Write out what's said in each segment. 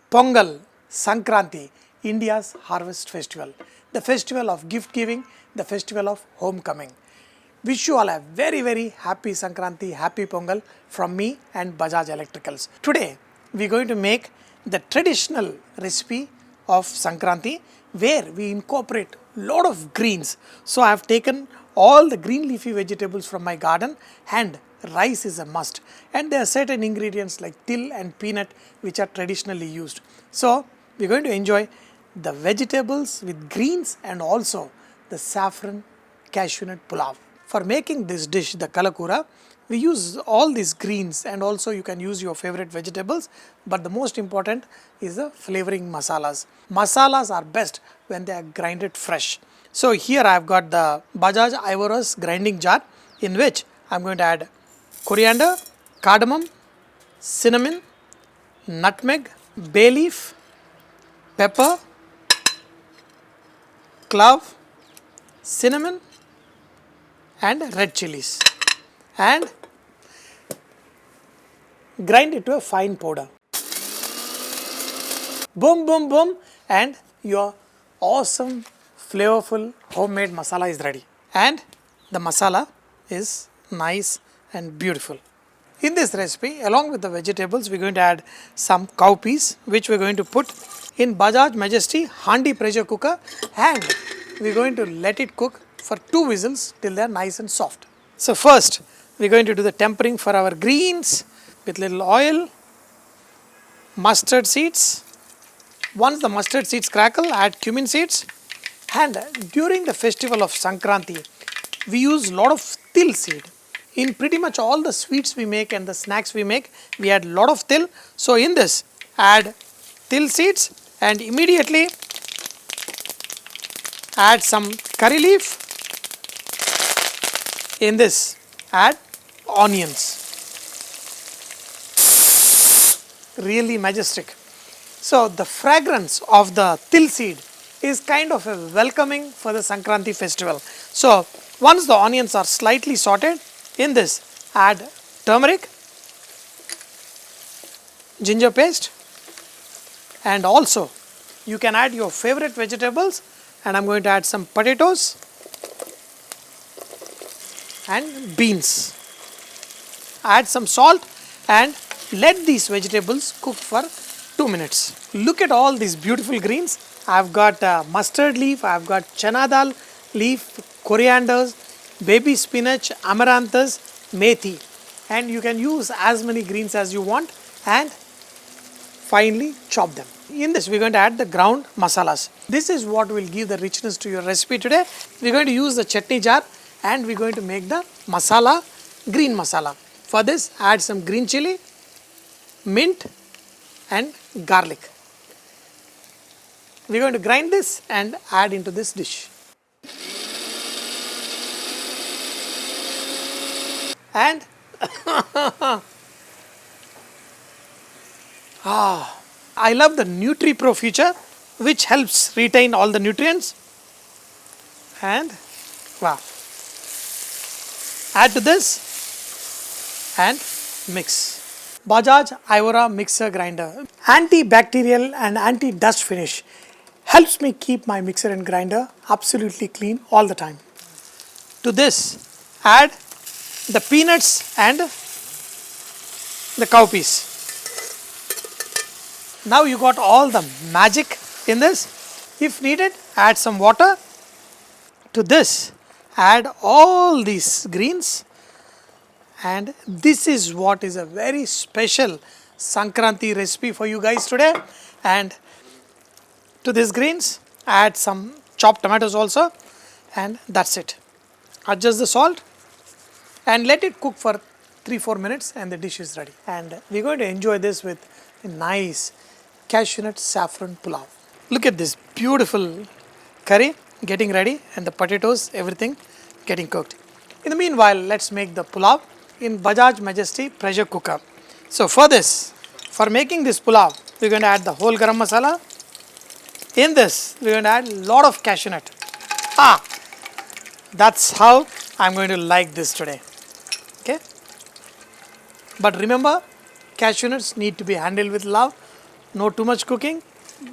Pongal, Sankranti, India's harvest festival, the festival of gift giving, the festival of homecoming. Wish you all a very happy Sankranti, happy Pongal from me and Bajaj Electricals. Today we are going to make the traditional recipe of Sankranti where we incorporate lot of greens. So I have taken all the green leafy vegetables from my garden, and rice is a must, and there are certain ingredients like til and peanut which are traditionally used. So we are going to enjoy the vegetables with greens and also the saffron cashew nut pulao. For making this dish, the kalakura, we use all these greens and also you can use your favorite vegetables, but the most important is the flavoring masalas. Masalas are best when they are grinded fresh. So here I have got the Bajaj Ivorous grinding jar in which I am going to add coriander, cardamom, cinnamon, nutmeg, bay leaf, pepper, clove, cinnamon and red chilies, and grind it to a fine powder. Boom, and your awesome flavorful homemade masala is ready, and the masala is nice and beautiful. In this recipe, along with the vegetables, we are going to add some cowpeas which we are going to put in Bajaj Majesty Handi pressure cooker, and we are going to let it cook for 2 whistles till they are nice and soft. So first we are going to do the tempering for our greens with little oil, mustard seeds. Once the mustard seeds crackle, add cumin seeds. And during the festival of Sankranti, we use lot of til seed. In pretty much all the sweets we make and the snacks we make, we add lot of til. So in this, add til seeds and immediately add some curry leaf. In this, add onions. Really majestic. So the fragrance of the til seed is kind of a welcoming for the Sankranti festival. So once the onions are slightly sauteed, in this add turmeric, ginger paste, and also you can add your favorite vegetables, and I am going to add some potatoes and beans. Add some salt and let these vegetables cook for 2 minutes. Look at all these beautiful greens. I have got mustard leaf, I have got chana dal leaf, corianders, baby spinach, amaranthus, methi, and you can use as many greens as you want and finely chop them. In this we are going to add the ground masalas. This is what will give the richness to your recipe today. We are going to use the chutney jar and we are going to make the masala, green masala. For this, add some green chili, mint and garlic. We are going to grind this and add into this dish. And I love the NutriPro feature which helps retain all the nutrients. And wow. Add to this and mix. Bajaj Ivora mixer grinder. Antibacterial and anti-dust finish helps me keep my mixer and grinder absolutely clean all the time. To this, add the peanuts and the cowpeas. Now you got all the magic in this. If needed, add some water. To this, add all these greens, and this is what is a very special Sankranti recipe for you guys today. And to these greens, add some chopped tomatoes also, and that's it. Adjust the salt and let it cook for 3-4 minutes and the dish is ready. And we are going to enjoy this with a nice cashew nut saffron pulao. Look at this beautiful curry getting ready and the potatoes, everything getting cooked. In the meanwhile, let's make the pulao in Bajaj Majesty pressure cooker. So for this, for making this pulao, we are going to add the whole garam masala. In this, we are going to add a lot of cashew nut. That's how I am going to like this today. Okay. But remember, cashew nuts need to be handled with love. No too much cooking.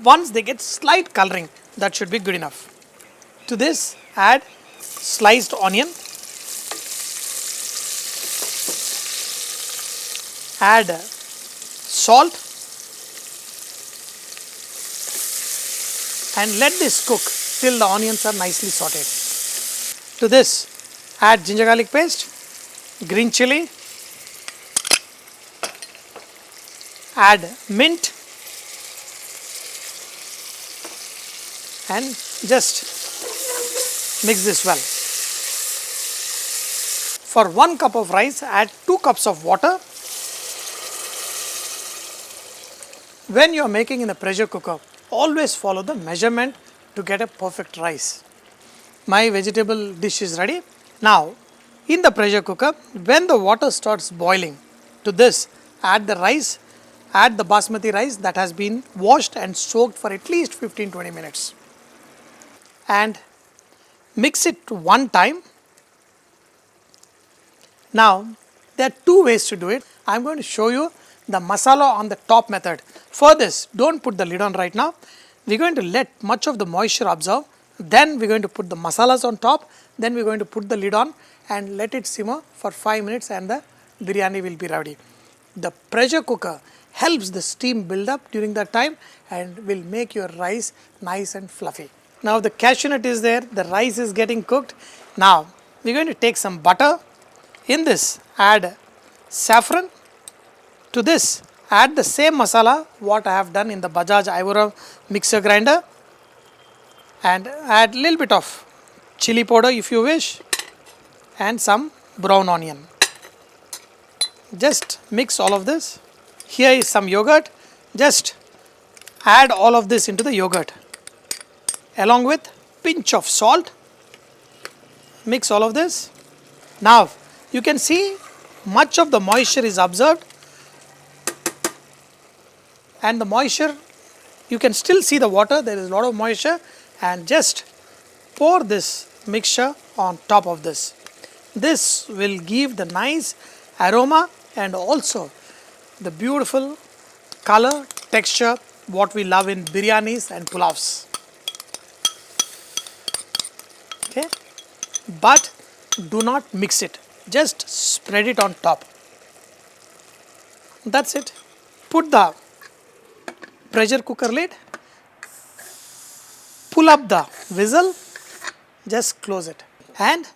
Once they get slight coloring, that should be good enough. To this, add sliced onion, add salt, and let this cook till the onions are nicely sauteed. To this, add ginger garlic paste, green chili, add mint, and just mix this well. For 1 cup of rice, add 2 cups of water. When you are making in a pressure cooker, always follow the measurement to get a perfect rice. My vegetable dish is ready. Now, in the pressure cooker, when the water starts boiling, to this add the rice, add the basmati rice that has been washed and soaked for at least 15-20 minutes. And mix it one time. Now, there are 2 ways to do it. I am going to show you the masala on the top method. For this, don't put the lid on right now. We are going to let much of the moisture absorb. Then we are going to put the masalas on top. Then we are going to put the lid on and let it simmer for 5 minutes and the biryani will be ready. The pressure cooker helps the steam build up during that time and will make your rice nice and fluffy. Now the cashew nut is there, the rice is getting cooked. Now we are going to take some butter. In this, add saffron. To this, add the same masala what I have done in the Bajaj Ivora mixer grinder, and add little bit of chili powder if you wish, and some brown onion. Just mix all of this. Here is some yogurt. Just add all of this into the yogurt along with pinch of salt. Mix all of this. Now you can see much of the moisture is absorbed, and the moisture, you can still see the water, there is a lot of moisture, and just pour this mixture on top of this. This will give the nice aroma and also the beautiful color, texture, what we love in biryanis and pulavs. Okay, but do not mix it, just spread it on top. That's it. Put the pressure cooker lid, pull up the whistle, just close it, and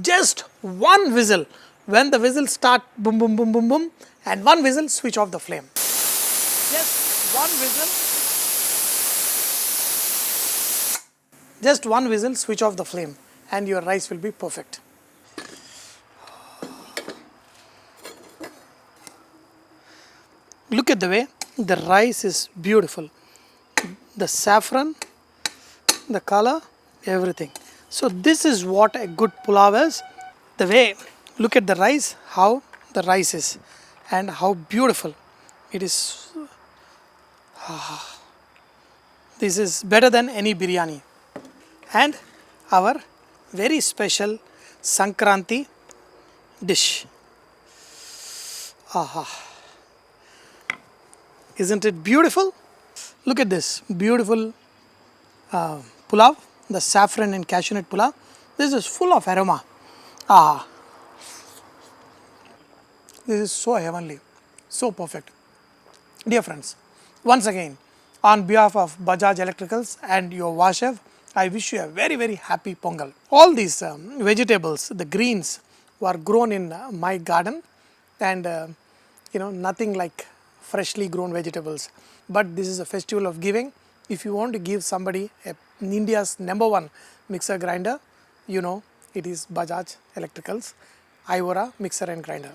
just one whistle. When the whistle start boom boom boom boom boom, and one whistle, switch off the flame. Just one whistle. Just one whistle, switch off the flame, and your rice will be perfect. Look at the way the rice is beautiful. The saffron, the color, everything. So this is what a good pulav is. The way, look at the rice, how the rice is, and how beautiful it is. This is better than any biryani. And our very special Sankranti dish. Isn't it beautiful? Look at this beautiful pulav, the saffron and cashew nut pulav. This is full of aroma. This is so heavenly, so perfect. Dear friends, once again, on behalf of Bajaj Electricals and your Vahchef, I wish you a very, very happy Pongal. All these vegetables, the greens, were grown in my garden, and nothing like freshly grown vegetables. But this is a festival of giving. If you want to give somebody India's #1 mixer grinder, it is Bajaj Electricals Ivora mixer and grinder.